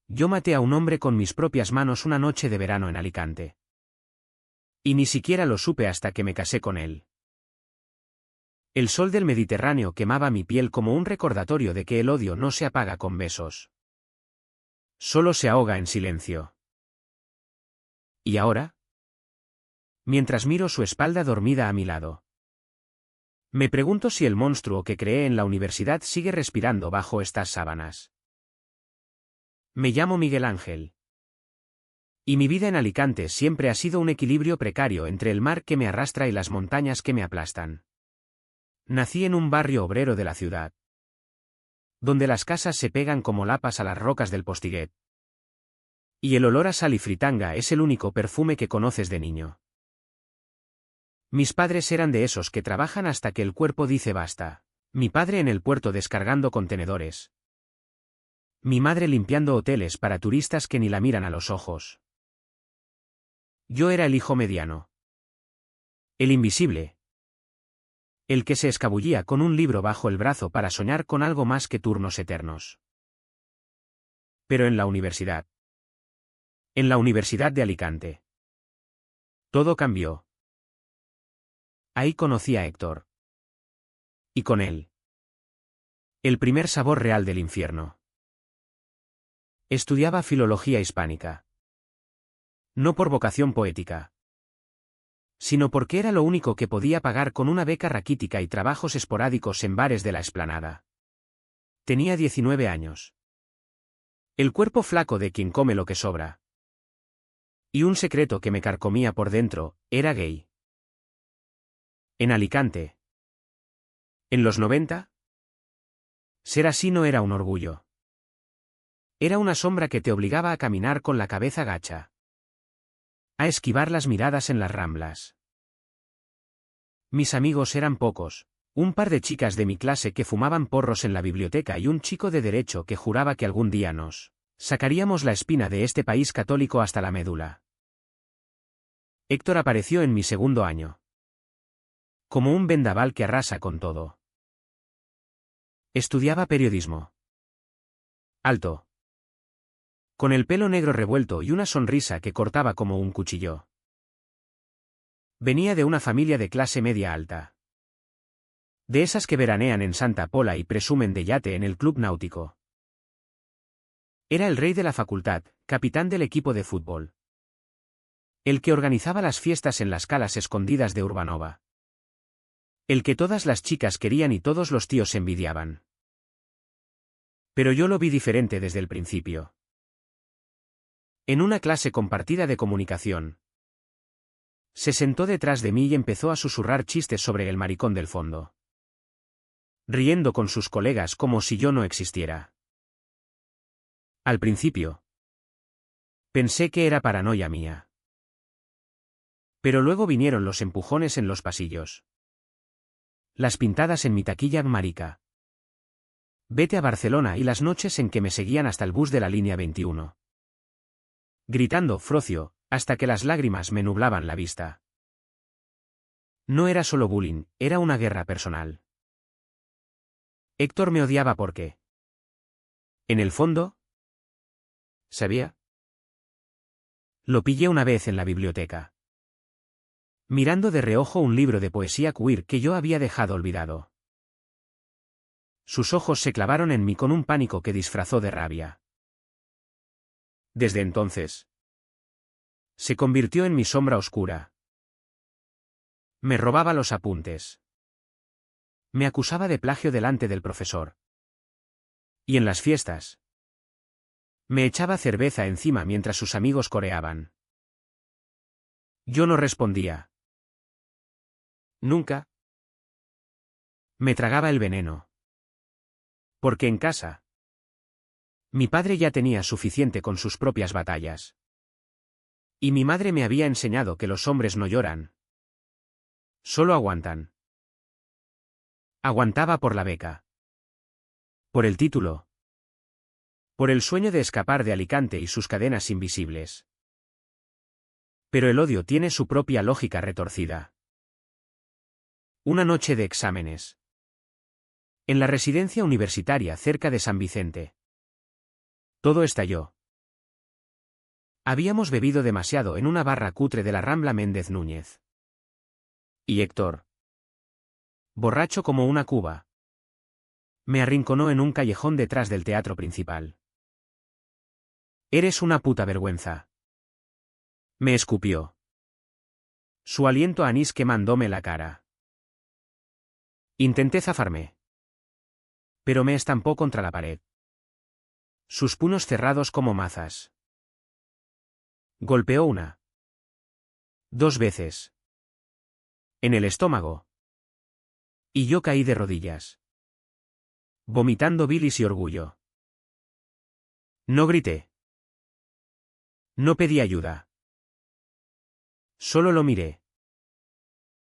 Yo maté a un hombre con mis propias manos una noche de verano en Alicante. Y ni siquiera lo supe hasta que me casé con él. El sol del Mediterráneo quemaba mi piel como un recordatorio de que el odio no se apaga con besos. Solo se ahoga en silencio. ¿Y ahora? Mientras miro su espalda dormida a mi lado. Me pregunto si el monstruo que creé en la universidad sigue respirando bajo estas sábanas. Me llamo Miguel Ángel. Y mi vida en Alicante siempre ha sido un equilibrio precario entre el mar que me arrastra y las montañas que me aplastan. Nací en un barrio obrero de la ciudad, donde las casas se pegan como lapas a las rocas del Postiguet. Y el olor a sal y fritanga es el único perfume que conoces de niño. Mis padres eran de esos que trabajan hasta que el cuerpo dice basta. Mi padre en el puerto descargando contenedores. Mi madre limpiando hoteles para turistas que ni la miran a los ojos. Yo era el hijo mediano. El invisible. El que se escabullía con un libro bajo el brazo para soñar con algo más que turnos eternos. Pero en la universidad. En la Universidad de Alicante. Todo cambió. Ahí conocí a Héctor. Y con él. El primer sabor real del infierno. Estudiaba filología hispánica. No por vocación poética, sino porque era lo único que podía pagar con una beca raquítica y trabajos esporádicos en bares de la Explanada. Tenía 19 años. El cuerpo flaco de quien come lo que sobra. Y un secreto que me carcomía por dentro, era gay. En Alicante. En los 90. Ser así no era un orgullo. Era una sombra que te obligaba a caminar con la cabeza gacha. A esquivar las miradas en las ramblas. Mis amigos eran pocos, un par de chicas de mi clase que fumaban porros en la biblioteca y un chico de derecho que juraba que algún día nos sacaríamos la espina de este país católico hasta la médula. Héctor apareció en mi segundo año. Como un vendaval que arrasa con todo. Estudiaba periodismo. Alto. Con el pelo negro revuelto y una sonrisa que cortaba como un cuchillo. Venía de una familia de clase media alta. De esas que veranean en Santa Pola y presumen de yate en el club náutico. Era el rey de la facultad, capitán del equipo de fútbol. El que organizaba las fiestas en las calas escondidas de Urbanova. El que todas las chicas querían y todos los tíos envidiaban. Pero yo lo vi diferente desde el principio. En una clase compartida de comunicación. Se sentó detrás de mí y empezó a susurrar chistes sobre el maricón del fondo. Riendo con sus colegas como si yo no existiera. Al principio. Pensé que era paranoia mía. Pero luego vinieron los empujones en los pasillos. Las pintadas en mi taquilla marica. Vete a Barcelona y las noches en que me seguían hasta el bus de la línea 21. Gritando Frocio, hasta que las lágrimas me nublaban la vista. No era solo bullying, era una guerra personal. Héctor me odiaba porque. En el fondo. ¿Sabía? Lo pillé una vez en la biblioteca. Mirando de reojo un libro de poesía queer que yo había dejado olvidado. Sus ojos se clavaron en mí con un pánico que disfrazó de rabia. Desde entonces. Se convirtió en mi sombra oscura. Me robaba los apuntes. Me acusaba de plagio delante del profesor. Y en las fiestas. Me echaba cerveza encima mientras sus amigos coreaban. Yo no respondía. Nunca. Me tragaba el veneno. Porque en casa. Mi padre ya tenía suficiente con sus propias batallas. Y mi madre me había enseñado que los hombres no lloran. Solo aguantan. Aguantaba por la beca. Por el título. Por el sueño de escapar de Alicante y sus cadenas invisibles. Pero el odio tiene su propia lógica retorcida. Una noche de exámenes. En la residencia universitaria cerca de San Vicente. Todo estalló. Habíamos bebido demasiado en una barra cutre de la Rambla Méndez Núñez. Y Héctor, borracho como una cuba, me arrinconó en un callejón detrás del teatro principal. «Eres una puta vergüenza», me escupió. Su aliento a anís quemándome la cara. Intenté zafarme, pero me estampó contra la pared. Sus puños cerrados como mazas. Golpeó 1, 2 veces. En el estómago. Y yo caí de rodillas, vomitando bilis y orgullo. No grité. No pedí ayuda. Solo lo miré,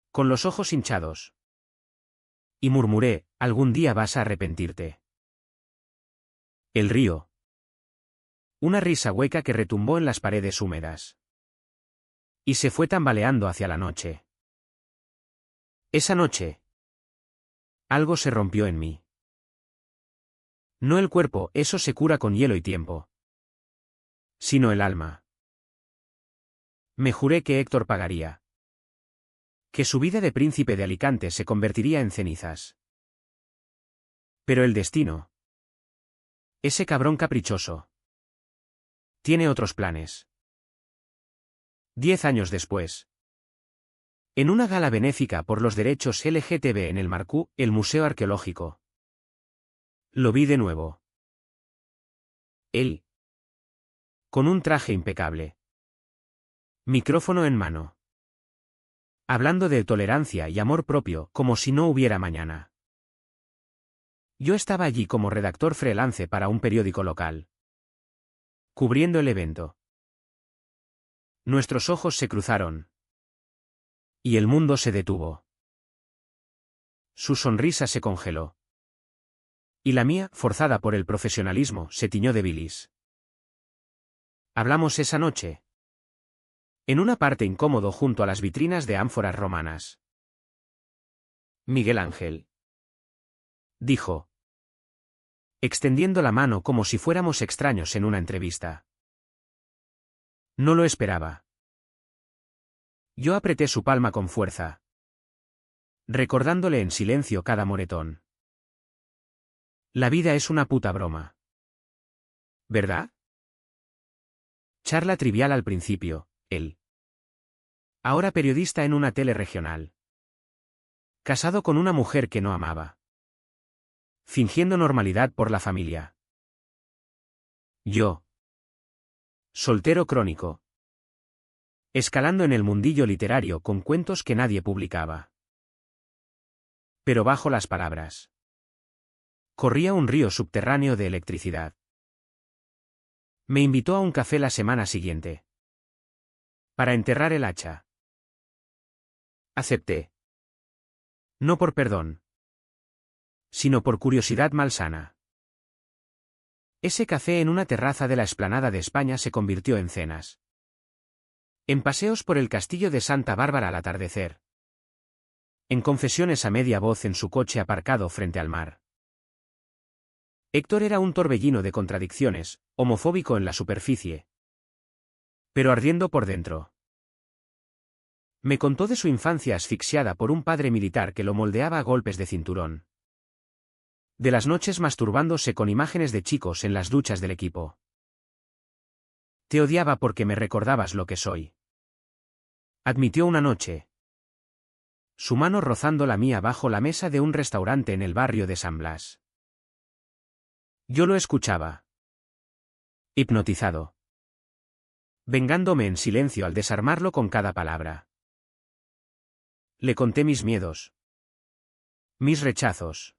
con los ojos hinchados. Y murmuré, algún día vas a arrepentirte. El río. Una risa hueca que retumbó en las paredes húmedas. Y se fue tambaleando hacia la noche. Esa noche, algo se rompió en mí. No el cuerpo, eso se cura con hielo y tiempo. Sino el alma. Me juré que Héctor pagaría. Que su vida de príncipe de Alicante se convertiría en cenizas. Pero el destino. Ese cabrón caprichoso. Tiene otros planes. 10 años después. En una gala benéfica por los derechos LGTB en el Marcú, el Museo Arqueológico. Lo vi de nuevo. Él. Con un traje impecable. Micrófono en mano. Hablando de tolerancia y amor propio, como si no hubiera mañana. Yo estaba allí como redactor freelance para un periódico local. Cubriendo el evento. Nuestros ojos se cruzaron. Y el mundo se detuvo. Su sonrisa se congeló. Y la mía, forzada por el profesionalismo, se tiñó de bilis. Hablamos esa noche. En una parte incómodo junto a las vitrinas de ánforas romanas. Miguel Ángel. Dijo. Extendiendo la mano como si fuéramos extraños en una entrevista. No lo esperaba. Yo apreté su palma con fuerza, recordándole en silencio cada moretón. La vida es una puta broma. ¿Verdad? Charla trivial al principio, él. Ahora periodista en una tele regional. Casado con una mujer que no amaba. Fingiendo normalidad por la familia. Yo. Soltero crónico. Escalando en el mundillo literario con cuentos que nadie publicaba. Pero bajo las palabras. Corría un río subterráneo de electricidad. Me invitó a un café la semana siguiente. Para enterrar el hacha. Acepté. No por perdón. Sino por curiosidad malsana. Ese café en una terraza de la explanada de España se convirtió en cenas. En paseos por el castillo de Santa Bárbara al atardecer. En confesiones a media voz en su coche aparcado frente al mar. Héctor era un torbellino de contradicciones, homofóbico en la superficie. Pero ardiendo por dentro. Me contó de su infancia asfixiada por un padre militar que lo moldeaba a golpes de cinturón. De las noches masturbándose con imágenes de chicos en las duchas del equipo. Te odiaba porque me recordabas lo que soy. Admitió una noche. Su mano rozando la mía bajo la mesa de un restaurante en el barrio de San Blas. Yo lo escuchaba. Hipnotizado. Vengándome en silencio al desarmarlo con cada palabra. Le conté mis miedos. Mis rechazos.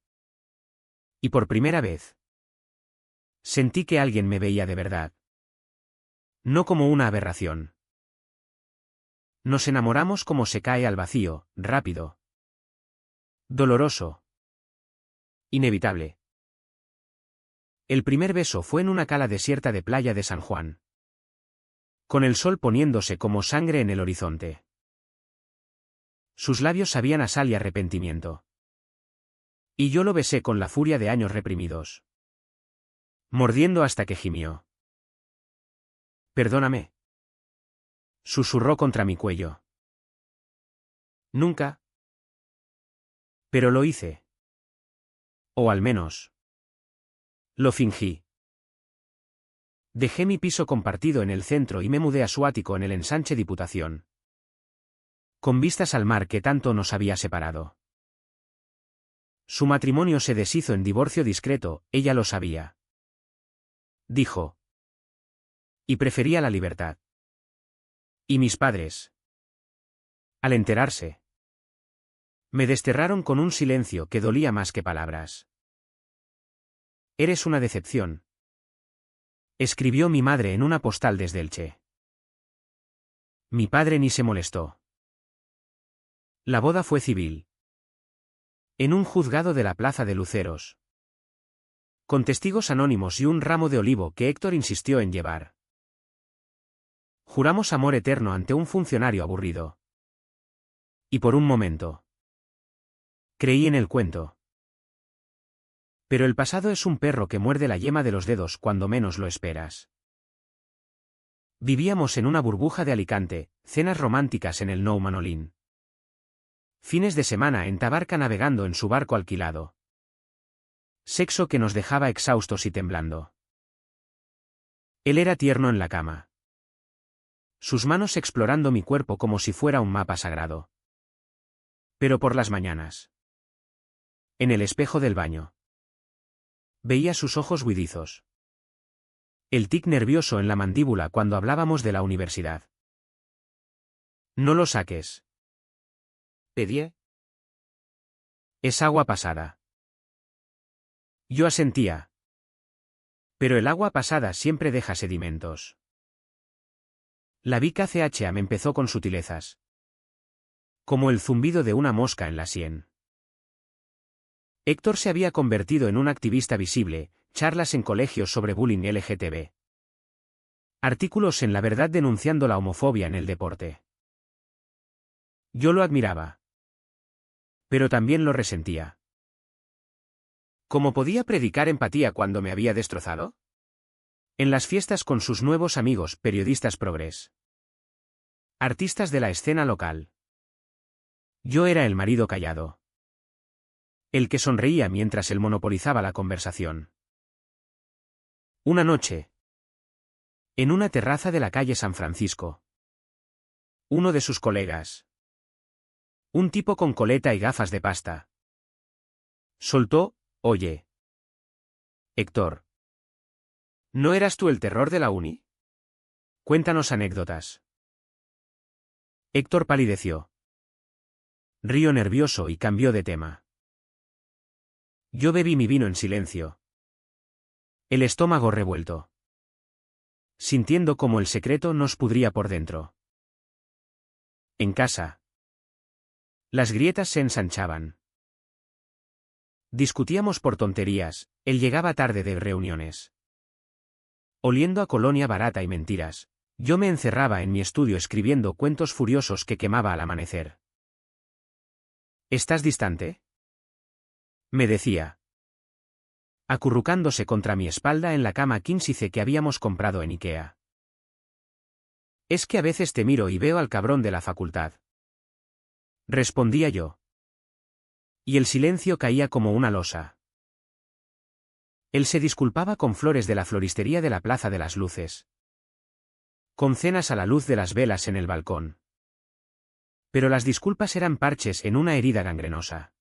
Y por primera vez. Sentí que alguien me veía de verdad. No como una aberración. Nos enamoramos como se cae al vacío, rápido. Doloroso. Inevitable. El primer beso fue en una cala desierta de playa de San Juan. Con el sol poniéndose como sangre en el horizonte. Sus labios sabían a sal y arrepentimiento. Y yo lo besé con la furia de años reprimidos. Mordiendo hasta que gimió. Perdóname. Susurró contra mi cuello. Nunca. Pero lo hice. O al menos. Lo fingí. Dejé mi piso compartido en el centro y me mudé a su ático en el ensanche Diputación. Con vistas al mar que tanto nos había separado. Su matrimonio se deshizo en divorcio discreto, ella lo sabía. Dijo. Y prefería la libertad. ¿Y mis padres? Al enterarse. Me desterraron con un silencio que dolía más que palabras. Eres una decepción. Escribió mi madre en una postal desde Elche. Mi padre ni se molestó. La boda fue civil. En un juzgado de la Plaza de Luceros. Con testigos anónimos y un ramo de olivo que Héctor insistió en llevar. Juramos amor eterno ante un funcionario aburrido. Y por un momento. Creí en el cuento. Pero el pasado es un perro que muerde la yema de los dedos cuando menos lo esperas. Vivíamos en una burbuja de Alicante, cenas románticas en el Nou Manolín. Fines de semana en Tabarca navegando en su barco alquilado. Sexo que nos dejaba exhaustos y temblando. Él era tierno en la cama. Sus manos explorando mi cuerpo como si fuera un mapa sagrado. Pero por las mañanas. En el espejo del baño. Veía sus ojos huidizos. El tic nervioso en la mandíbula cuando hablábamos de la universidad. No lo saques. Pedí. Es agua pasada. Yo asentía. Pero el agua pasada siempre deja sedimentos. La Vica CHA me empezó con sutilezas. Como el zumbido de una mosca en la sien. Héctor se había convertido en un activista visible, charlas en colegios sobre bullying LGTB. Artículos en La Verdad denunciando la homofobia en el deporte. Yo lo admiraba. Pero también lo resentía. ¿Cómo podía predicar empatía cuando me había destrozado? En las fiestas con sus nuevos amigos, periodistas progres. Artistas de la escena local. Yo era el marido callado. El que sonreía mientras él monopolizaba la conversación. Una noche. En una terraza de la calle San Francisco. Uno de sus colegas. Un tipo con coleta y gafas de pasta. Soltó, oye. Héctor. ¿No eras tú el terror de la uni? Cuéntanos anécdotas. Héctor palideció. Río nervioso y cambió de tema. Yo bebí mi vino en silencio. El estómago revuelto. Sintiendo cómo el secreto nos pudría por dentro. En casa. Las grietas se ensanchaban. Discutíamos por tonterías, él llegaba tarde de reuniones. Oliendo a colonia barata y mentiras, yo me encerraba en mi estudio escribiendo cuentos furiosos que quemaba al amanecer. ¿Estás distante? Me decía. Acurrucándose contra mi espalda en la cama quinsice que habíamos comprado en Ikea. Es que a veces te miro y veo al cabrón de la facultad. Respondía yo. Y el silencio caía como una losa. Él se disculpaba con flores de la floristería de la Plaza de las Luces. Con cenas a la luz de las velas en el balcón. Pero las disculpas eran parches en una herida gangrenosa.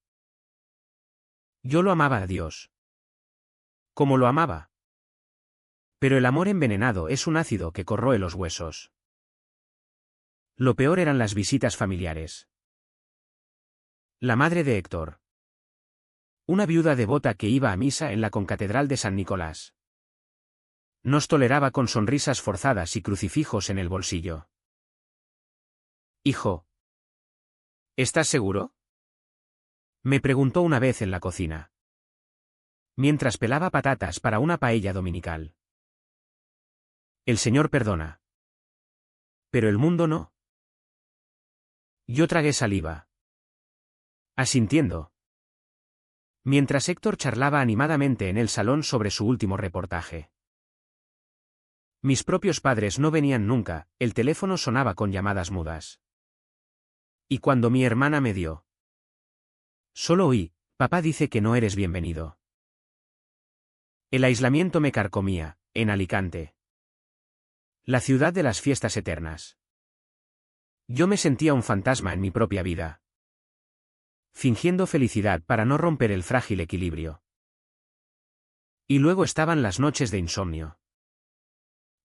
Yo lo amaba a Dios. Como lo amaba. Pero el amor envenenado es un ácido que corroe los huesos. Lo peor eran las visitas familiares. La madre de Héctor. Una viuda devota que iba a misa en la concatedral de San Nicolás. Nos toleraba con sonrisas forzadas y crucifijos en el bolsillo. Hijo. ¿Estás seguro? Me preguntó una vez en la cocina. Mientras pelaba patatas para una paella dominical. El Señor perdona. Pero el mundo no. Yo tragué saliva. Asintiendo. Mientras Héctor charlaba animadamente en el salón sobre su último reportaje. Mis propios padres no venían nunca, el teléfono sonaba con llamadas mudas. Y cuando mi hermana me dio, solo oí: papá dice que no eres bienvenido. El aislamiento me carcomía, en Alicante. La ciudad de las fiestas eternas. Yo me sentía un fantasma en mi propia vida, fingiendo felicidad para no romper el frágil equilibrio. Y luego estaban las noches de insomnio,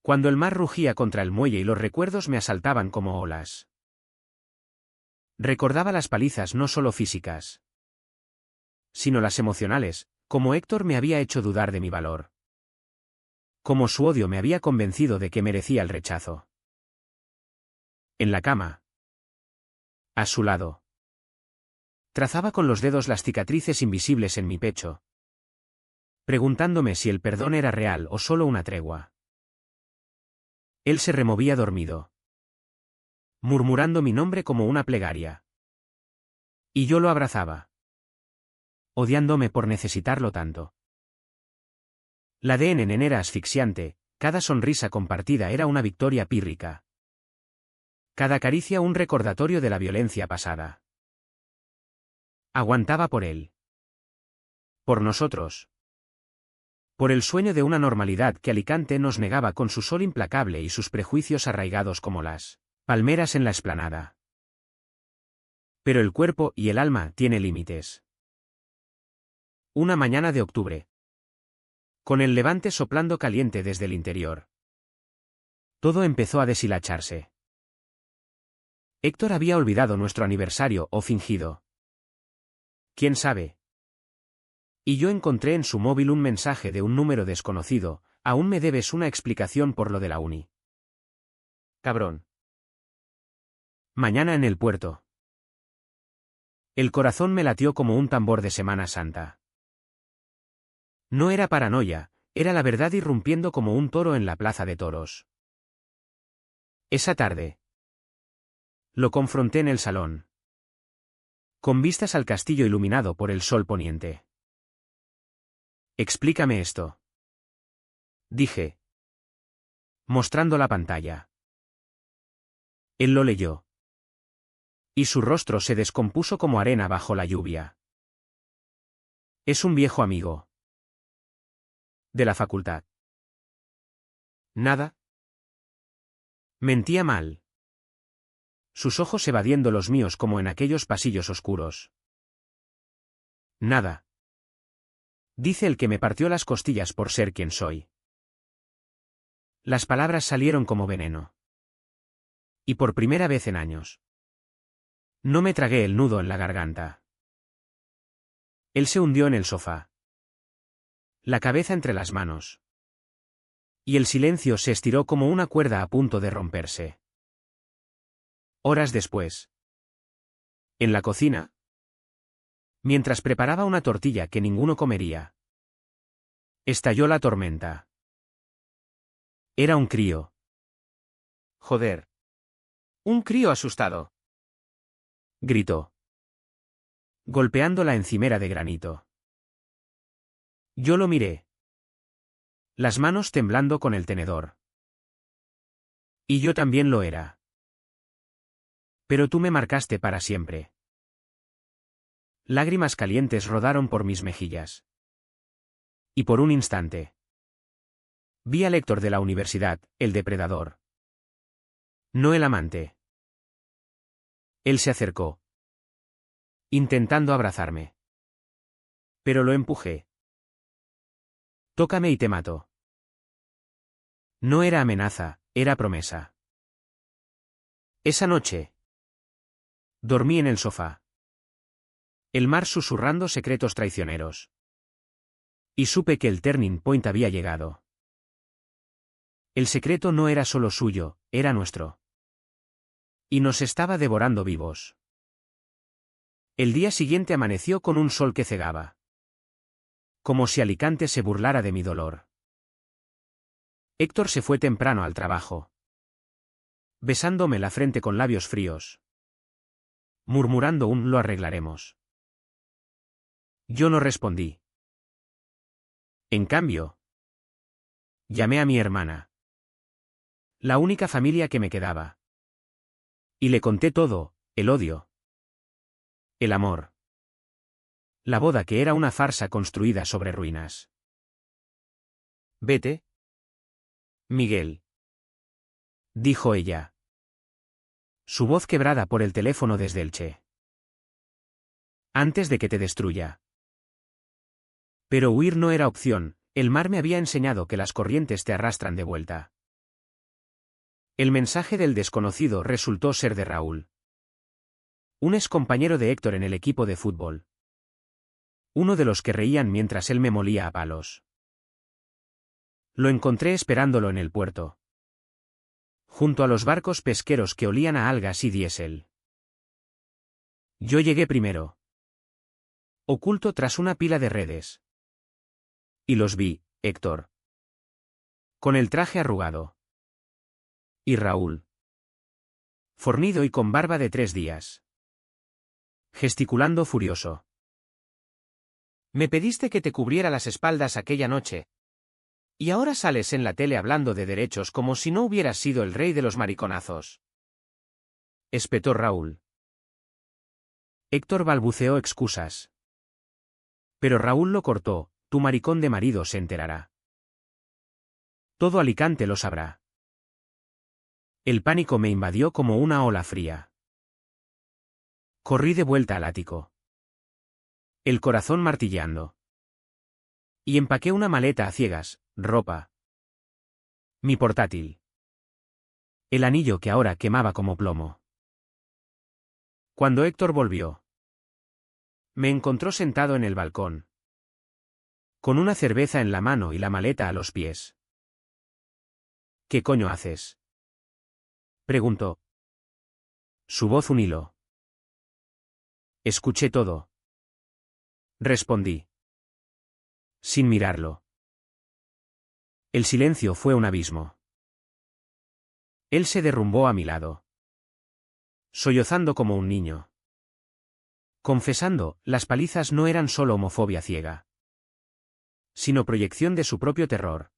cuando el mar rugía contra el muelle y los recuerdos me asaltaban como olas. Recordaba las palizas no solo físicas, sino las emocionales, como Héctor me había hecho dudar de mi valor. Como su odio me había convencido de que merecía el rechazo. En la cama, a su lado, trazaba con los dedos las cicatrices invisibles en mi pecho, preguntándome si el perdón era real o solo una tregua. Él se removía dormido, murmurando mi nombre como una plegaria. Y yo lo abrazaba, odiándome por necesitarlo tanto. La de Enen era asfixiante, cada sonrisa compartida era una victoria pírrica. Cada caricia un recordatorio de la violencia pasada. Aguantaba por él. Por nosotros. Por el sueño de una normalidad que Alicante nos negaba con su sol implacable y sus prejuicios arraigados como las palmeras en la explanada. Pero el cuerpo y el alma tienen límites. Una mañana de octubre, con el levante soplando caliente desde el interior, todo empezó a deshilacharse. Héctor había olvidado nuestro aniversario o fingido. ¿Quién sabe? Y yo encontré en su móvil un mensaje de un número desconocido: aún me debes una explicación por lo de la uni. Cabrón. Mañana en el puerto. El corazón me latió como un tambor de Semana Santa. No era paranoia, era la verdad irrumpiendo como un toro en la plaza de toros. Esa tarde lo confronté en el salón, con vistas al castillo iluminado por el sol poniente. Explícame esto, dije, mostrando la pantalla. Él lo leyó, y su rostro se descompuso como arena bajo la lluvia. Es un viejo amigo. De la facultad. ¿Nada? Mentía mal. Sus ojos evadiendo los míos como en aquellos pasillos oscuros. Nada. Dice el que me partió las costillas por ser quien soy. Las palabras salieron como veneno. Y por primera vez en años, no me tragué el nudo en la garganta. Él se hundió en el sofá, la cabeza entre las manos. Y el silencio se estiró como una cuerda a punto de romperse. Horas después, en la cocina, mientras preparaba una tortilla que ninguno comería, estalló la tormenta. Era un crío. Joder. Un crío asustado, gritó, golpeando la encimera de granito. Yo lo miré, las manos temblando con el tenedor. Y yo también lo era. Pero tú me marcaste para siempre. Lágrimas calientes rodaron por mis mejillas. Y por un instante vi al Héctor de la universidad, el depredador. No el amante. Él se acercó, intentando abrazarme. Pero lo empujé. Tócame y te mato. No era amenaza, era promesa. Esa noche dormí en el sofá, el mar susurrando secretos traicioneros. Y supe que el turning point había llegado. El secreto no era solo suyo, era nuestro. Y nos estaba devorando vivos. El día siguiente amaneció con un sol que cegaba. Como si Alicante se burlara de mi dolor. Héctor se fue temprano al trabajo, besándome la frente con labios fríos, murmurando un lo arreglaremos. Yo no respondí. En cambio, llamé a mi hermana. La única familia que me quedaba. Y le conté todo, el odio. El amor. La boda que era una farsa construida sobre ruinas. Vete. Miguel. Dijo ella. Su voz quebrada por el teléfono desde Elche. Antes de que te destruya. Pero huir no era opción, el mar me había enseñado que las corrientes te arrastran de vuelta. El mensaje del desconocido resultó ser de Raúl. Un excompañero de Héctor en el equipo de fútbol. Uno de los que reían mientras él me molía a palos. Lo encontré esperándolo en el puerto. Junto a los barcos pesqueros que olían a algas y diésel. Yo llegué primero. Oculto tras una pila de redes. Y los vi, Héctor. Con el traje arrugado. Y Raúl. Fornido y con barba de 3 días. Gesticulando furioso. Me pediste que te cubriera las espaldas aquella noche. Y ahora sales en la tele hablando de derechos como si no hubieras sido el rey de los mariconazos. Espetó Raúl. Héctor balbuceó excusas. Pero Raúl lo cortó, tu maricón de marido se enterará. Todo Alicante lo sabrá. El pánico me invadió como una ola fría. Corrí de vuelta al ático. El corazón martilleando. Y empaqué una maleta a ciegas, ropa. Mi portátil. El anillo que ahora quemaba como plomo. Cuando Héctor volvió. Me encontró sentado en el balcón. Con una cerveza en la mano y la maleta a los pies. ¿Qué coño haces? Preguntó. Su voz un hilo. Escuché todo. Respondí. Sin mirarlo. El silencio fue un abismo. Él se derrumbó a mi lado. Sollozando como un niño. Confesando, las palizas no eran solo homofobia ciega. Sino proyección de su propio terror.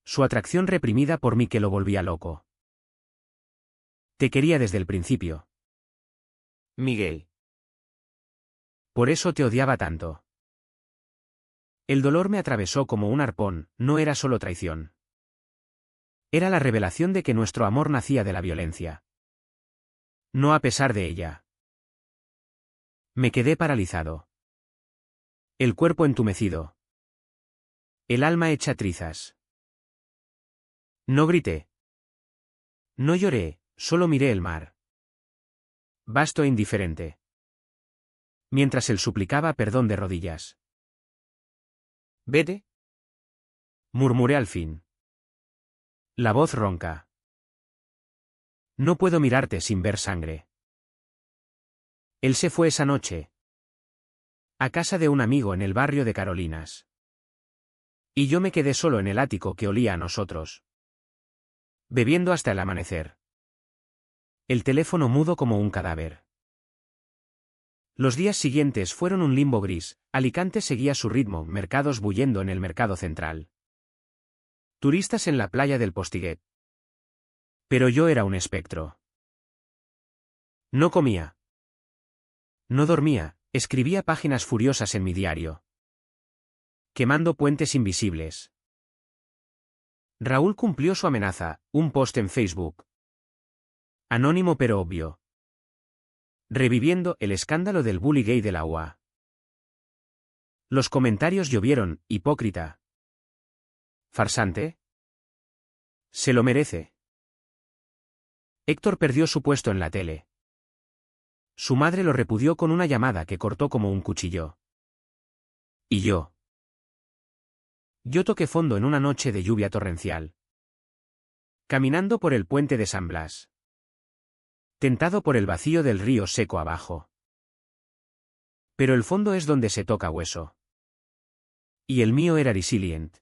Su atracción reprimida por mí que lo volvía loco. Te quería desde el principio. Miguel. Por eso te odiaba tanto. El dolor me atravesó como un arpón, no era solo traición. Era la revelación de que nuestro amor nacía de la violencia. No a pesar de ella. Me quedé paralizado. El cuerpo entumecido. El alma hecha trizas. No grité. No lloré, solo miré el mar. Vasto e indiferente. Mientras él suplicaba perdón de rodillas. Vete. Murmuré al fin. La voz ronca. No puedo mirarte sin ver sangre. Él se fue esa noche. A casa de un amigo en el barrio de Carolinas. Y yo me quedé solo en el ático que olía a nosotros. Bebiendo hasta el amanecer. El teléfono mudo como un cadáver. Los días siguientes fueron un limbo gris, Alicante seguía su ritmo, mercados bullendo en el mercado central. Turistas en la playa del Postiguet. Pero yo era un espectro. No comía. No dormía, escribía páginas furiosas en mi diario. Quemando puentes invisibles. Raúl cumplió su amenaza, un post en Facebook. Anónimo pero obvio. Reviviendo el escándalo del bully gay de la UA. Los comentarios llovieron, hipócrita. ¿Farsante? Se lo merece. Héctor perdió su puesto en la tele. Su madre lo repudió con una llamada que cortó como un cuchillo. ¿Y yo? Yo toqué fondo en una noche de lluvia torrencial. Caminando por el puente de San Blas. Tentado por el vacío del río seco abajo. Pero el fondo es donde se toca hueso. Y el mío era resilient.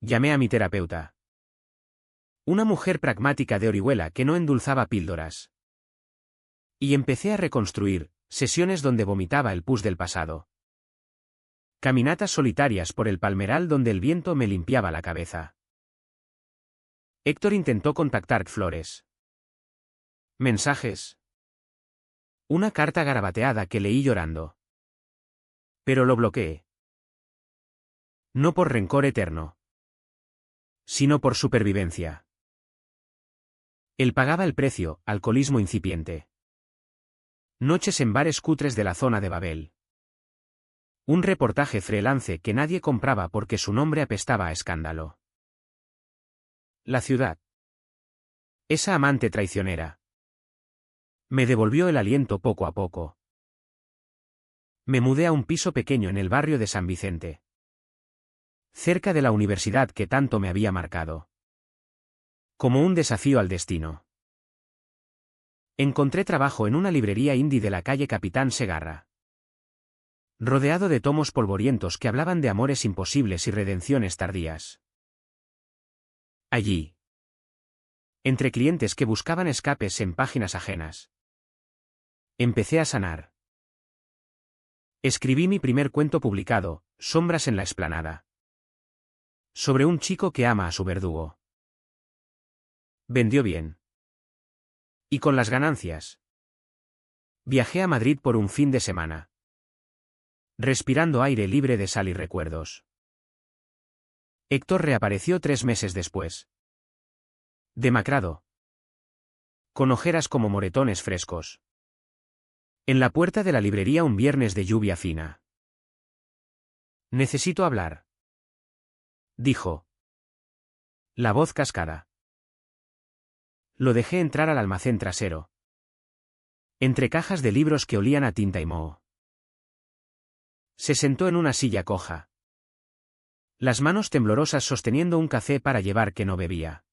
Llamé a mi terapeuta. Una mujer pragmática de Orihuela que no endulzaba píldoras. Y empecé a reconstruir, sesiones donde vomitaba el pus del pasado. Caminatas solitarias por el palmeral donde el viento me limpiaba la cabeza. Héctor intentó contactar Flores. Mensajes. Una carta garabateada que leí llorando. Pero lo bloqueé. No por rencor eterno, sino por supervivencia. Él pagaba el precio, alcoholismo incipiente. Noches en bares cutres de la zona de Babel. Un reportaje freelance que nadie compraba porque su nombre apestaba a escándalo. La ciudad. Esa amante traicionera. Me devolvió el aliento poco a poco. Me mudé a un piso pequeño en el barrio de San Vicente, cerca de la universidad que tanto me había marcado. Como un desafío al destino. Encontré trabajo en una librería indie de la calle Capitán Segarra. Rodeado de tomos polvorientos que hablaban de amores imposibles y redenciones tardías. Allí. Entre clientes que buscaban escapes en páginas ajenas. Empecé a sanar. Escribí mi primer cuento publicado, Sombras en la explanada. Sobre un chico que ama a su verdugo. Vendió bien. Y con las ganancias. Viajé a Madrid por un fin de semana. Respirando aire libre de sal y recuerdos. Héctor reapareció 3 meses después. Demacrado. Con ojeras como moretones frescos. En la puerta de la librería un viernes de lluvia fina. Necesito hablar. Dijo. La voz cascada. Lo dejé entrar al almacén trasero. Entre cajas de libros que olían a tinta y moho. Se sentó en una silla coja. Las manos temblorosas sosteniendo un café para llevar que no bebía.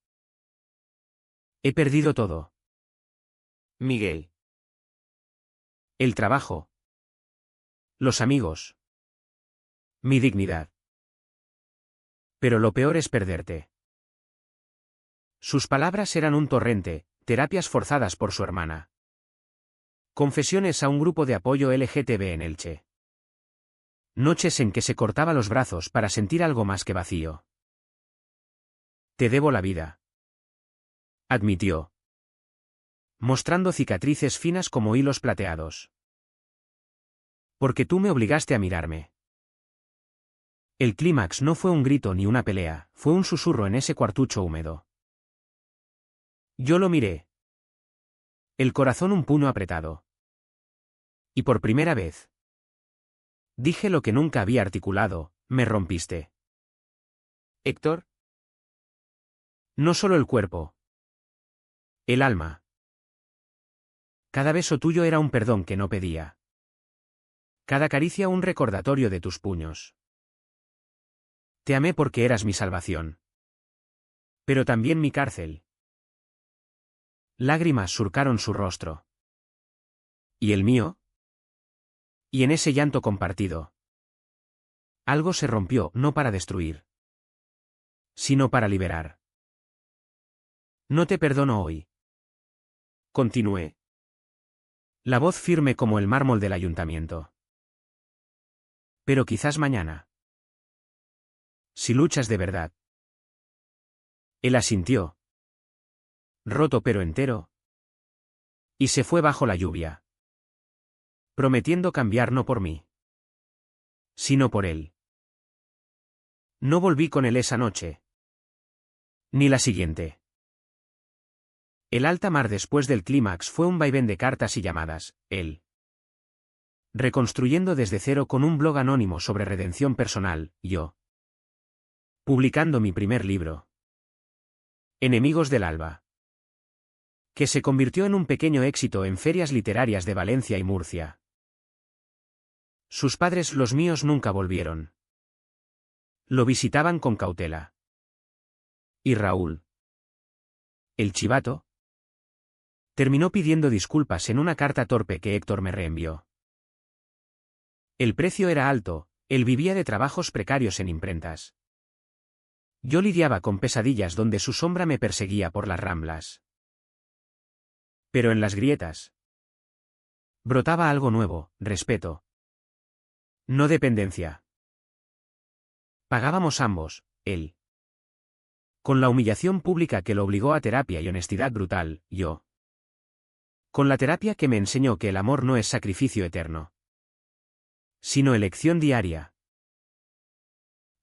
He perdido todo. Miguel. El trabajo. Los amigos. Mi dignidad. Pero lo peor es perderte. Sus palabras eran un torrente, terapias forzadas por su hermana. Confesiones a un grupo de apoyo LGTB en Elche. Noches en que se cortaba los brazos para sentir algo más que vacío. Te debo la vida. Admitió. Mostrando cicatrices finas como hilos plateados. Porque tú me obligaste a mirarme. El clímax no fue un grito ni una pelea, fue un susurro en ese cuartucho húmedo. Yo lo miré. El corazón un puño apretado. Y por primera vez. Dije lo que nunca había articulado, me rompiste. Héctor. No solo el cuerpo. El alma. Cada beso tuyo era un perdón que no pedía. Cada caricia un recordatorio de tus puños. Te amé porque eras mi salvación. Pero también mi cárcel. Lágrimas surcaron su rostro. ¿Y el mío? Y en ese llanto compartido. Algo se rompió, no para destruir, sino para liberar. No te perdono hoy. Continué. La voz firme como el mármol del ayuntamiento. Pero quizás mañana. Si luchas de verdad. Él asintió. Roto pero entero. Y se fue bajo la lluvia. Prometiendo cambiar no por mí, sino por él. No volví con él esa noche. Ni la siguiente. El alta mar después del clímax fue un vaivén de cartas y llamadas, él. Reconstruyendo desde cero con un blog anónimo sobre redención personal, yo. Publicando mi primer libro. Enemigos del Alba. Que se convirtió en un pequeño éxito en ferias literarias de Valencia y Murcia. Sus padres, los míos, nunca volvieron. Lo visitaban con cautela. ¿Y Raúl? ¿El chivato? Terminó pidiendo disculpas en una carta torpe que Héctor me reenvió. El precio era alto, él vivía de trabajos precarios en imprentas. Yo lidiaba con pesadillas donde su sombra me perseguía por las ramblas. Pero en las grietas brotaba algo nuevo, respeto. No dependencia. Pagábamos ambos, él. Con la humillación pública que lo obligó a terapia y honestidad brutal, yo. Con la terapia que me enseñó que el amor no es sacrificio eterno, sino elección diaria.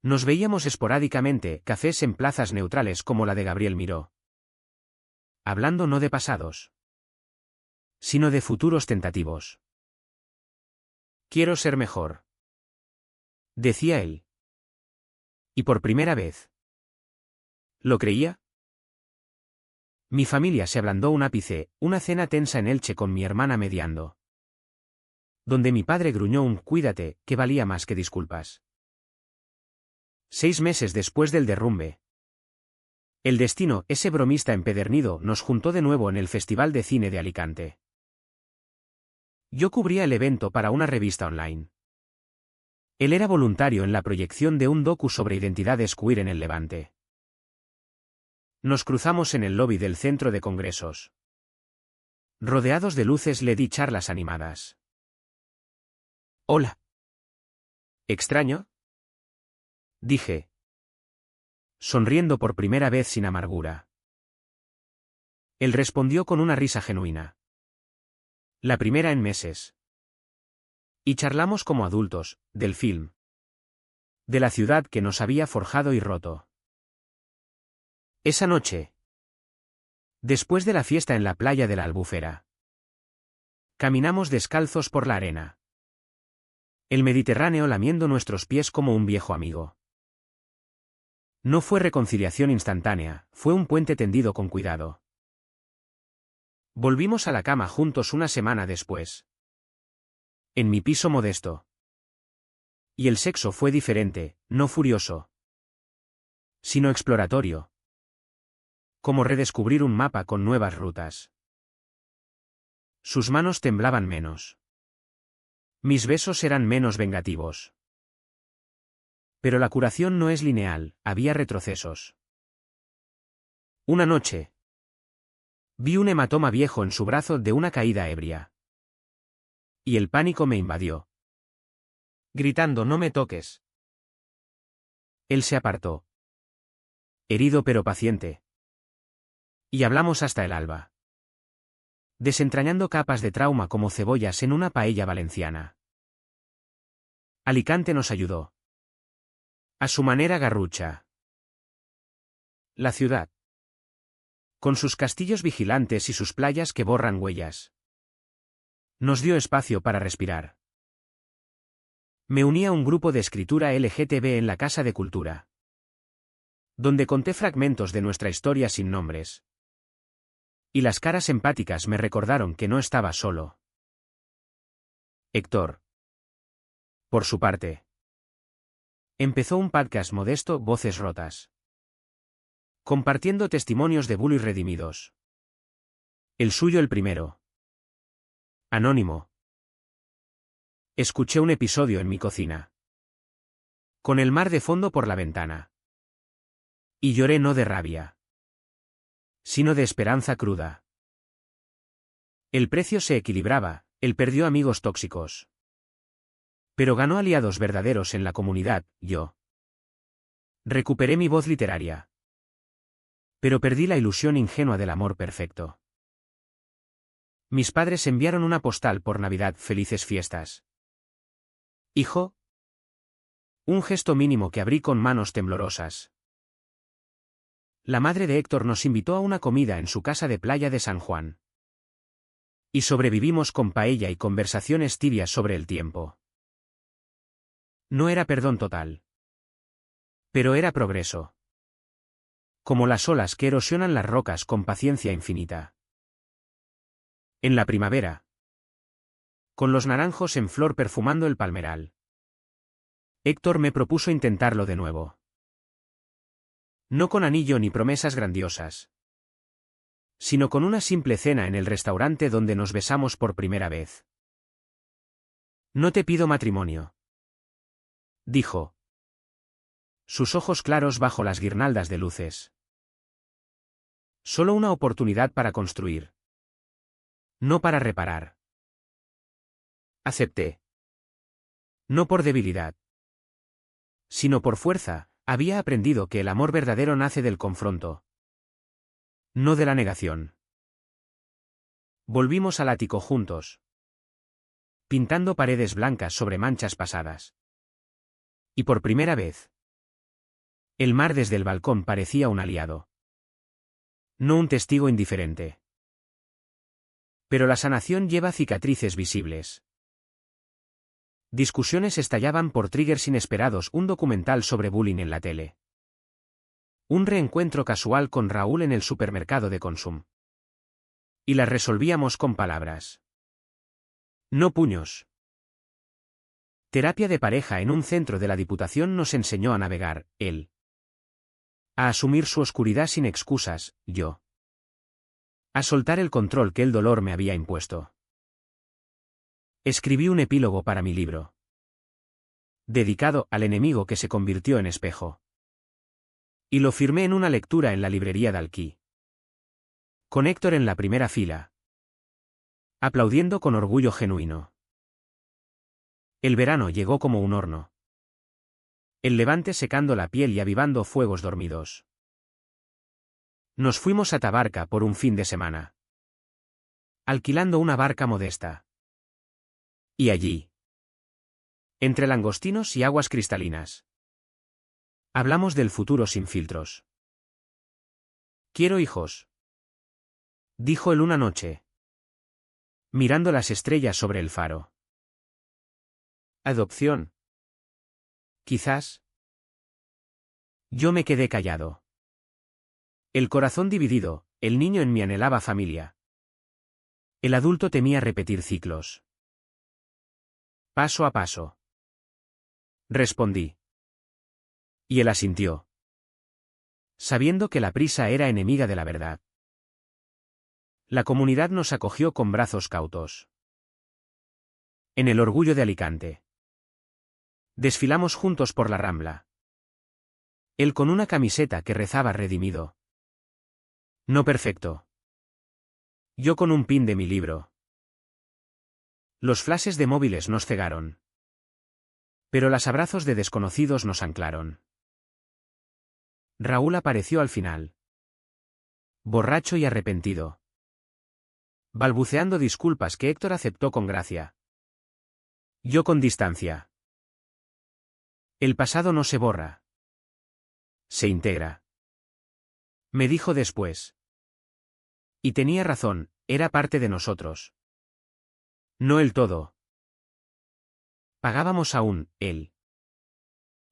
Nos veíamos esporádicamente, cafés en plazas neutrales como la de Gabriel Miró. Hablando no de pasados, sino de futuros tentativos. Quiero ser mejor, decía él. Y por primera vez. ¿Lo creía? Mi familia se ablandó un ápice, una cena tensa en Elche con mi hermana mediando. Donde mi padre gruñó un «cuídate», que valía más que disculpas. 6 meses después del derrumbe. El destino, ese bromista empedernido, nos juntó de nuevo en el Festival de Cine de Alicante. Yo cubría el evento para una revista online. Él era voluntario en la proyección de un docu sobre identidades queer en el Levante. Nos cruzamos en el lobby del centro de congresos. Rodeados de luces le di charlas animadas. «Hola». «¿Extraño?», dije, sonriendo por primera vez sin amargura. Él respondió con una risa genuina. La primera en meses. Y charlamos como adultos, del film. De la ciudad que nos había forjado y roto. Esa noche. Después de la fiesta en la playa de la Albufera. Caminamos descalzos por la arena. El Mediterráneo lamiendo nuestros pies como un viejo amigo. No fue reconciliación instantánea, fue un puente tendido con cuidado. Volvimos a la cama juntos una semana después. En mi piso modesto. Y el sexo fue diferente, no furioso, sino exploratorio. Como redescubrir un mapa con nuevas rutas. Sus manos temblaban menos. Mis besos eran menos vengativos. Pero la curación no es lineal, había retrocesos. Una noche. Vi un hematoma viejo en su brazo de una caída ebria. Y el pánico me invadió. Gritando «no me toques». Él se apartó. Herido pero paciente. Y hablamos hasta el alba. Desentrañando capas de trauma como cebollas en una paella valenciana. Alicante nos ayudó. A su manera garrucha. La ciudad. Con sus castillos vigilantes y sus playas que borran huellas. Nos dio espacio para respirar. Me uní a un grupo de escritura LGTB en la Casa de Cultura. Donde conté fragmentos de nuestra historia sin nombres. Y las caras empáticas me recordaron que no estaba solo. Héctor. Por su parte. Empezó un podcast modesto, Voces Rotas. Compartiendo testimonios de bullies redimidos. El suyo el primero. Anónimo. Escuché un episodio en mi cocina. Con el mar de fondo por la ventana. Y lloré no de rabia, sino de esperanza cruda. El precio se equilibraba, él perdió amigos tóxicos. Pero ganó aliados verdaderos en la comunidad, yo. Recuperé mi voz literaria. Pero perdí la ilusión ingenua del amor perfecto. Mis padres enviaron una postal por Navidad, felices fiestas. Hijo. Un gesto mínimo que abrí con manos temblorosas. La madre de Héctor nos invitó a una comida en su casa de playa de San Juan. Y sobrevivimos con paella y conversaciones tibias sobre el tiempo. No era perdón total. Pero era progreso. Como las olas que erosionan las rocas con paciencia infinita. En la primavera. Con los naranjos en flor perfumando el palmeral. Héctor me propuso intentarlo de nuevo. No con anillo ni promesas grandiosas. Sino con una simple cena en el restaurante donde nos besamos por primera vez. No te pido matrimonio, dijo. Sus ojos claros bajo las guirnaldas de luces. Solo una oportunidad para construir. No para reparar. Acepté. No por debilidad. Sino por fuerza, Había aprendido que el amor verdadero nace del confronto, no de la negación. Volvimos al ático juntos, pintando paredes blancas sobre manchas pasadas. Y por primera vez, el mar desde el balcón parecía un aliado, no un testigo indiferente. Pero la sanación lleva cicatrices visibles. Discusiones estallaban por triggers inesperados, un documental sobre bullying en la tele. Un reencuentro casual con Raúl en el supermercado de Consum. Y las resolvíamos con palabras. No puños. Terapia de pareja en un centro de la Diputación nos enseñó a navegar, él. A asumir su oscuridad sin excusas, yo. A soltar el control que el dolor me había impuesto. Escribí un epílogo para mi libro, dedicado al enemigo que se convirtió en espejo. Y lo firmé en una lectura en la librería de Alquí. Con Héctor en la primera fila, aplaudiendo con orgullo genuino. El verano llegó como un horno. El levante secando la piel y avivando fuegos dormidos. Nos fuimos a Tabarca por un fin de semana, alquilando una barca modesta. Y allí, entre langostinos y aguas cristalinas, hablamos del futuro sin filtros. Quiero hijos, dijo él una noche, mirando las estrellas sobre el faro. Adopción. Quizás. Yo me quedé callado. El corazón dividido, el niño en mí anhelaba familia. El adulto temía repetir ciclos. Paso a paso. Respondí. Y él asintió, sabiendo que la prisa era enemiga de la verdad. La comunidad nos acogió con brazos cautos. En el Orgullo de Alicante. Desfilamos juntos por la Rambla. Él con una camiseta que rezaba redimido. No perfecto. Yo con un pin de mi libro. Los flashes de móviles nos cegaron. Pero los abrazos de desconocidos nos anclaron. Raúl apareció al final. Borracho y arrepentido. Balbuceando disculpas que Héctor aceptó con gracia. Yo con distancia. El pasado no se borra. Se integra. Me dijo después. Y tenía razón, era parte de nosotros. No el todo. Pagábamos aún, él.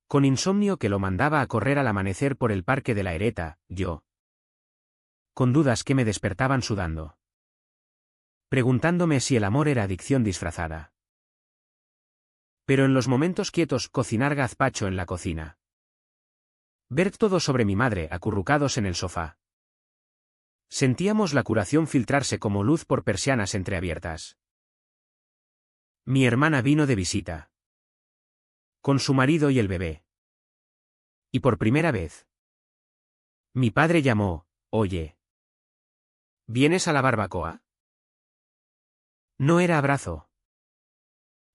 Con insomnio que lo mandaba a correr al amanecer por el parque de la Ereta, yo. Con dudas que me despertaban sudando. Preguntándome si el amor era adicción disfrazada. Pero en los momentos quietos, cocinar gazpacho en la cocina. Ver todo sobre mi madre acurrucados en el sofá. Sentíamos la curación filtrarse como luz por persianas entreabiertas. Mi hermana vino de visita. Con su marido y el bebé. Y por primera vez. Mi padre llamó, oye. ¿Vienes a la barbacoa? No era abrazo.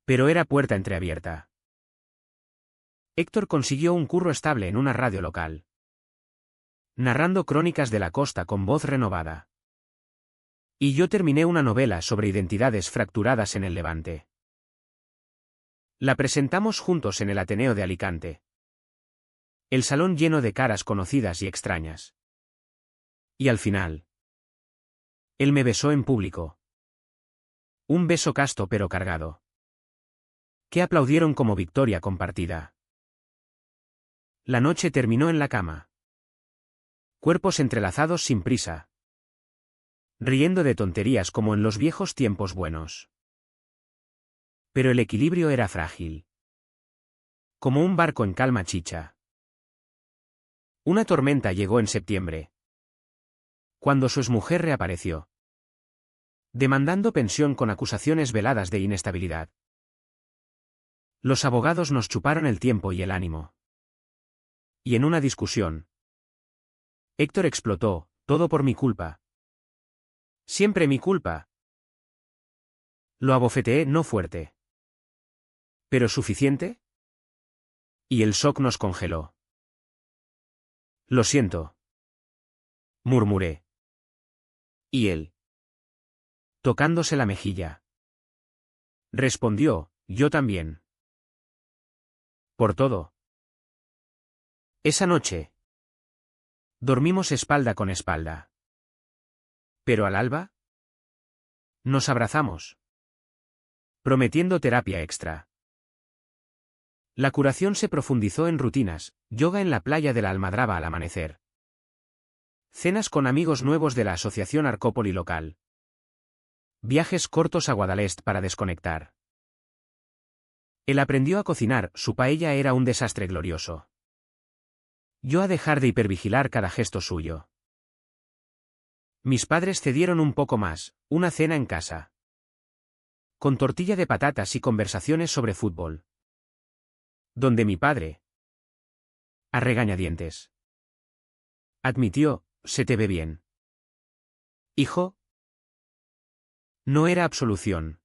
Pero era puerta entreabierta. Héctor consiguió un curro estable en una radio local. Narrando crónicas de la costa con voz renovada. Y yo terminé una novela sobre identidades fracturadas en el Levante. La presentamos juntos en el Ateneo de Alicante. El salón lleno de caras conocidas y extrañas. Y al final, él me besó en público. Un beso casto pero cargado. Que aplaudieron como victoria compartida. La noche terminó en la cama. Cuerpos entrelazados sin prisa. Riendo de tonterías como en los viejos tiempos buenos. Pero el equilibrio era frágil. Como un barco en calma chicha. Una tormenta llegó en septiembre. Cuando su exmujer reapareció. Demandando pensión con acusaciones veladas de inestabilidad. Los abogados nos chuparon el tiempo y el ánimo. Y en una discusión. Héctor explotó, todo por mi culpa. Siempre mi culpa. Lo abofeteé no fuerte. ¿Pero suficiente? Y el shock nos congeló. Lo siento, murmuré. ¿Y él? Tocándose la mejilla. Respondió, yo también. Por todo. Esa noche. Dormimos espalda con espalda. Pero al alba. Nos abrazamos. Prometiendo terapia extra. La curación se profundizó en rutinas, yoga en la playa de la Almadraba al amanecer. Cenas con amigos nuevos de la asociación Arcópoli local. Viajes cortos a Guadalest para desconectar. Él aprendió a cocinar, su paella era un desastre glorioso. Yo a dejar de hipervigilar cada gesto suyo. Mis padres cedieron un poco más, una cena en casa. Con tortilla de patatas y conversaciones sobre fútbol. Donde mi padre, a regañadientes, admitió, se te ve bien. Hijo. No era absolución.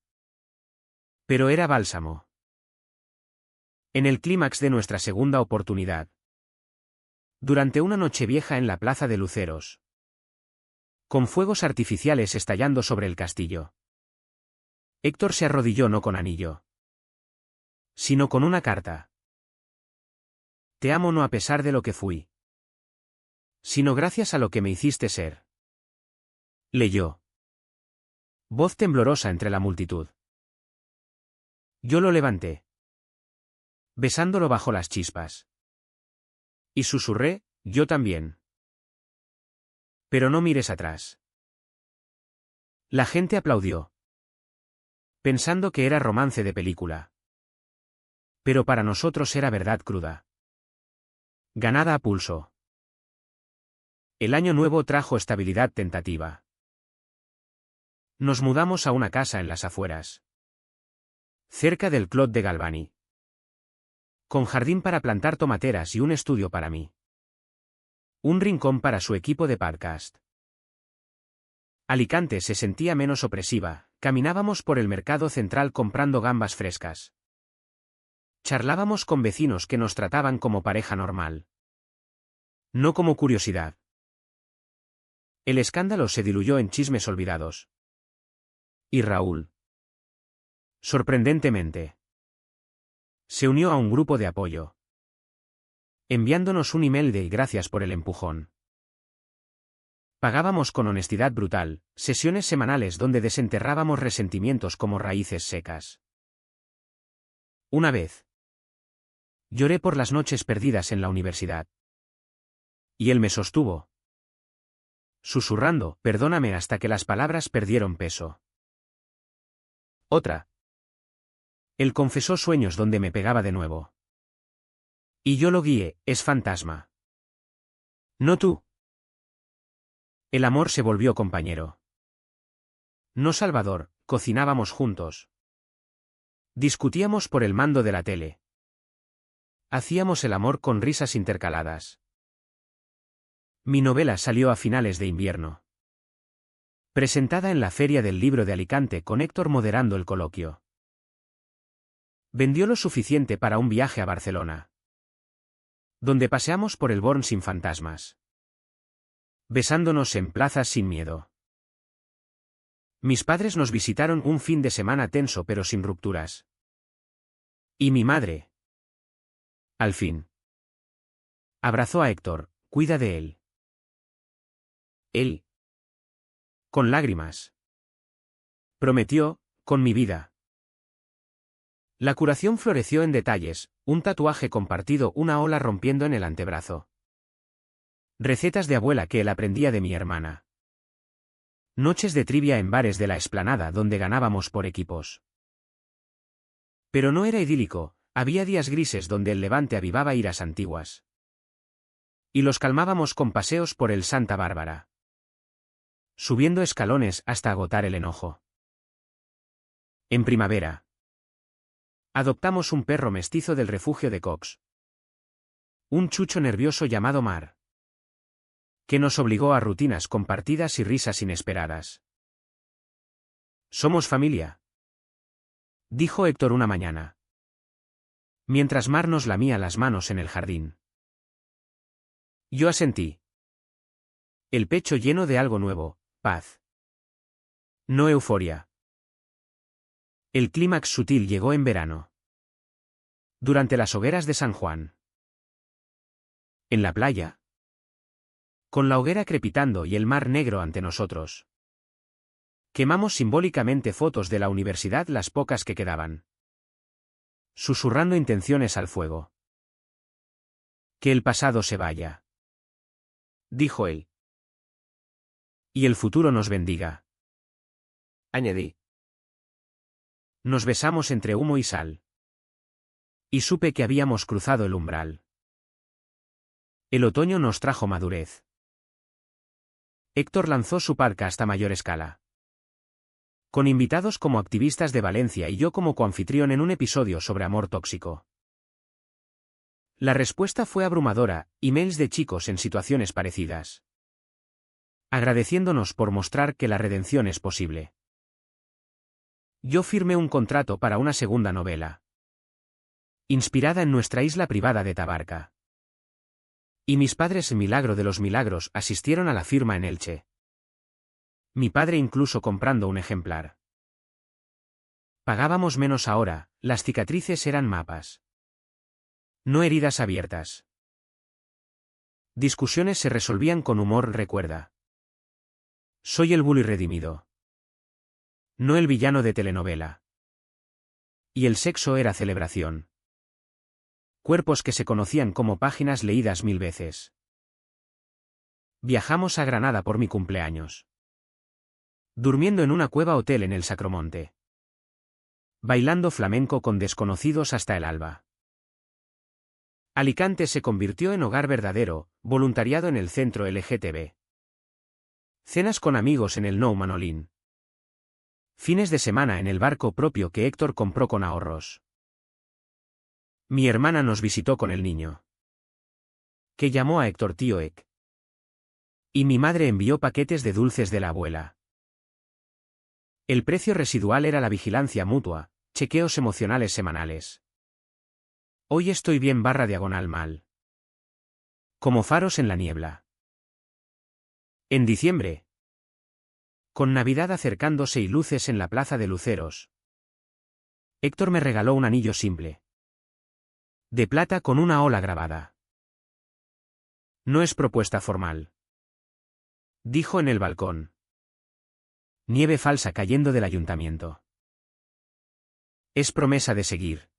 Pero era bálsamo. En el clímax de nuestra segunda oportunidad. Durante una noche vieja en la plaza de Luceros. Con fuegos artificiales estallando sobre el castillo. Héctor se arrodilló no con anillo, sino con una carta. Te amo no a pesar de lo que fui, sino gracias a lo que me hiciste ser. Leyó. Voz temblorosa entre la multitud. Yo lo levanté, besándolo bajo las chispas. Y susurré, yo también. Pero no mires atrás. La gente aplaudió, pensando que era romance de película. Pero para nosotros era verdad cruda. Ganada a pulso. El año nuevo trajo estabilidad tentativa. Nos mudamos a una casa en las afueras. Cerca del Clot de Galvani. Con jardín para plantar tomateras y un estudio para mí. Un rincón para su equipo de podcast. Alicante se sentía menos opresiva, caminábamos por el mercado central comprando gambas frescas. Charlábamos con vecinos que nos trataban como pareja normal. No como curiosidad. El escándalo se diluyó en chismes olvidados. Y Raúl, sorprendentemente, se unió a un grupo de apoyo, enviándonos un email de gracias por el empujón. Pagábamos con honestidad brutal, sesiones semanales donde desenterrábamos resentimientos como raíces secas. Una vez, lloré por las noches perdidas en la universidad. Y él me sostuvo, susurrando, perdóname hasta que las palabras perdieron peso. Otra. Él confesó sueños donde me pegaba de nuevo. Y yo lo guié, es fantasma. No tú. El amor se volvió compañero. No salvador, cocinábamos juntos. Discutíamos por el mando de la tele. Hacíamos el amor con risas intercaladas. Mi novela salió a finales de invierno. Presentada en la Feria del Libro de Alicante con Héctor moderando el coloquio. Vendió lo suficiente para un viaje a Barcelona, donde paseamos por el Born sin fantasmas. Besándonos en plazas sin miedo. Mis padres nos visitaron un fin de semana tenso pero sin rupturas. Y mi madre, al fin, abrazó a Héctor, cuida de él. Él, con lágrimas, prometió, con mi vida. La curación floreció en detalles, un tatuaje compartido, una ola rompiendo en el antebrazo. Recetas de abuela que él aprendía de mi hermana. Noches de trivia en bares de la explanada donde ganábamos por equipos. Pero no era idílico, había días grises donde el levante avivaba iras antiguas. Y los calmábamos con paseos por el Santa Bárbara. Subiendo escalones hasta agotar el enojo. En primavera. Adoptamos un perro mestizo del refugio de Cox. Un chucho nervioso llamado Mar. Que nos obligó a rutinas compartidas y risas inesperadas. Somos familia, dijo Héctor una mañana, mientras Mar nos lamía las manos en el jardín. Yo asentí. El pecho lleno de algo nuevo, paz. No euforia. El clímax sutil llegó en verano. Durante las hogueras de San Juan. En la playa. Con la hoguera crepitando y el mar negro ante nosotros. Quemamos simbólicamente fotos de la universidad, las pocas que quedaban. Susurrando intenciones al fuego. Que el pasado se vaya. Dijo él. Y el futuro nos bendiga. Añadí. Nos besamos entre humo y sal. Y supe que habíamos cruzado el umbral. El otoño nos trajo madurez. Héctor lanzó su parca hasta mayor escala. Con invitados como activistas de Valencia y yo como coanfitrión en un episodio sobre amor tóxico. La respuesta fue abrumadora, emails de chicos en situaciones parecidas. Agradeciéndonos por mostrar que la redención es posible. Yo firmé un contrato para una segunda novela. Inspirada en nuestra isla privada de Tabarca. Y mis padres, milagro de los milagros, asistieron a la firma en Elche. Mi padre incluso comprando un ejemplar. Pagábamos menos ahora, las cicatrices eran mapas. No heridas abiertas. Discusiones se resolvían con humor, recuerda. Soy el bully redimido. No el villano de telenovela. Y el sexo era celebración. Cuerpos que se conocían como páginas leídas 1000 veces. Viajamos a Granada por mi cumpleaños. Durmiendo en una cueva hotel en el Sacromonte. Bailando flamenco con desconocidos hasta el alba. Alicante se convirtió en hogar verdadero, voluntariado en el centro LGTB. Cenas con amigos en el Nou Manolín. Fines de semana en el barco propio que Héctor compró con ahorros. Mi hermana nos visitó con el niño. Que llamó a Héctor tío Ek. Y mi madre envió paquetes de dulces de la abuela. El precio residual era la vigilancia mutua, chequeos emocionales semanales. Hoy estoy bien /diagonal mal. Como faros en la niebla. En diciembre. Con Navidad acercándose y luces en la plaza de luceros. Héctor me regaló un anillo simple. De plata con una ola grabada. No es propuesta formal. Dijo en el balcón. Nieve falsa cayendo del ayuntamiento. Es promesa de seguir.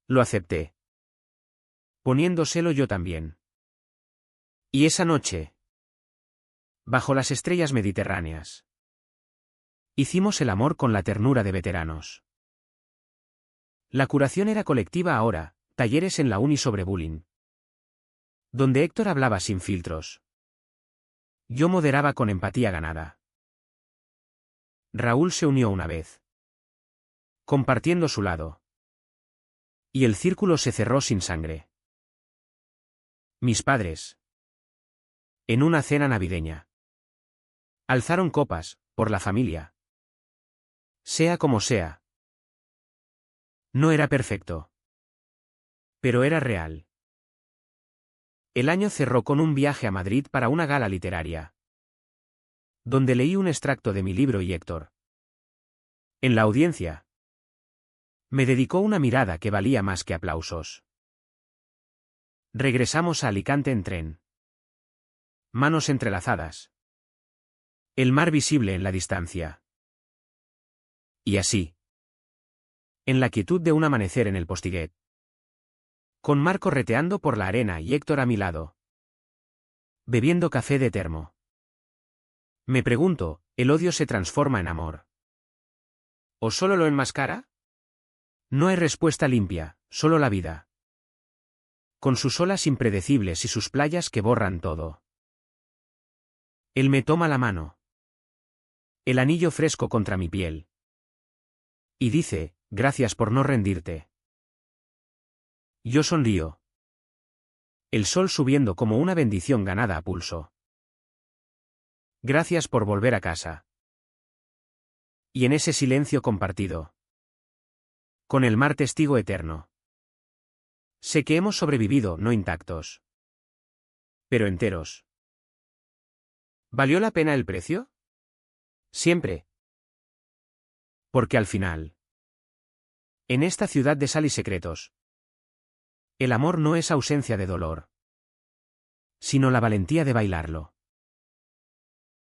Lo acepté. Poniéndoselo yo también. Y esa noche. Bajo las estrellas mediterráneas. Hicimos el amor con la ternura de veteranos. La curación era colectiva ahora, talleres en la uni sobre bullying. Donde Héctor hablaba sin filtros. Yo moderaba con empatía ganada. Raúl se unió una vez. Compartiendo su lado. Y el círculo se cerró sin sangre. Mis padres. En una cena navideña. Alzaron copas, por la familia. Sea como sea. No era perfecto. Pero era real. El año cerró con un viaje a Madrid para una gala literaria. Donde leí un extracto de mi libro y Héctor. En la audiencia. Me dedicó una mirada que valía más que aplausos. Regresamos a Alicante en tren. Manos entrelazadas. El mar visible en la distancia. Y así. En la quietud de un amanecer en el Postiguet. Con mar correteando por la arena y Héctor a mi lado. Bebiendo café de termo. Me pregunto, ¿el odio se transforma en amor? ¿O solo lo enmascara? No hay respuesta limpia, solo la vida. Con sus olas impredecibles y sus playas que borran todo. Él me toma la mano. El anillo fresco contra mi piel. Y dice, gracias por no rendirte. Yo sonrío. El sol subiendo como una bendición ganada a pulso. Gracias por volver a casa. Y en ese silencio compartido. Con el mar testigo eterno. Sé que hemos sobrevivido, no intactos. pero enteros. ¿Valió la pena el precio? Siempre. Porque al final. En esta ciudad de sal y secretos. El amor no es ausencia de dolor, sino la valentía de bailarlo.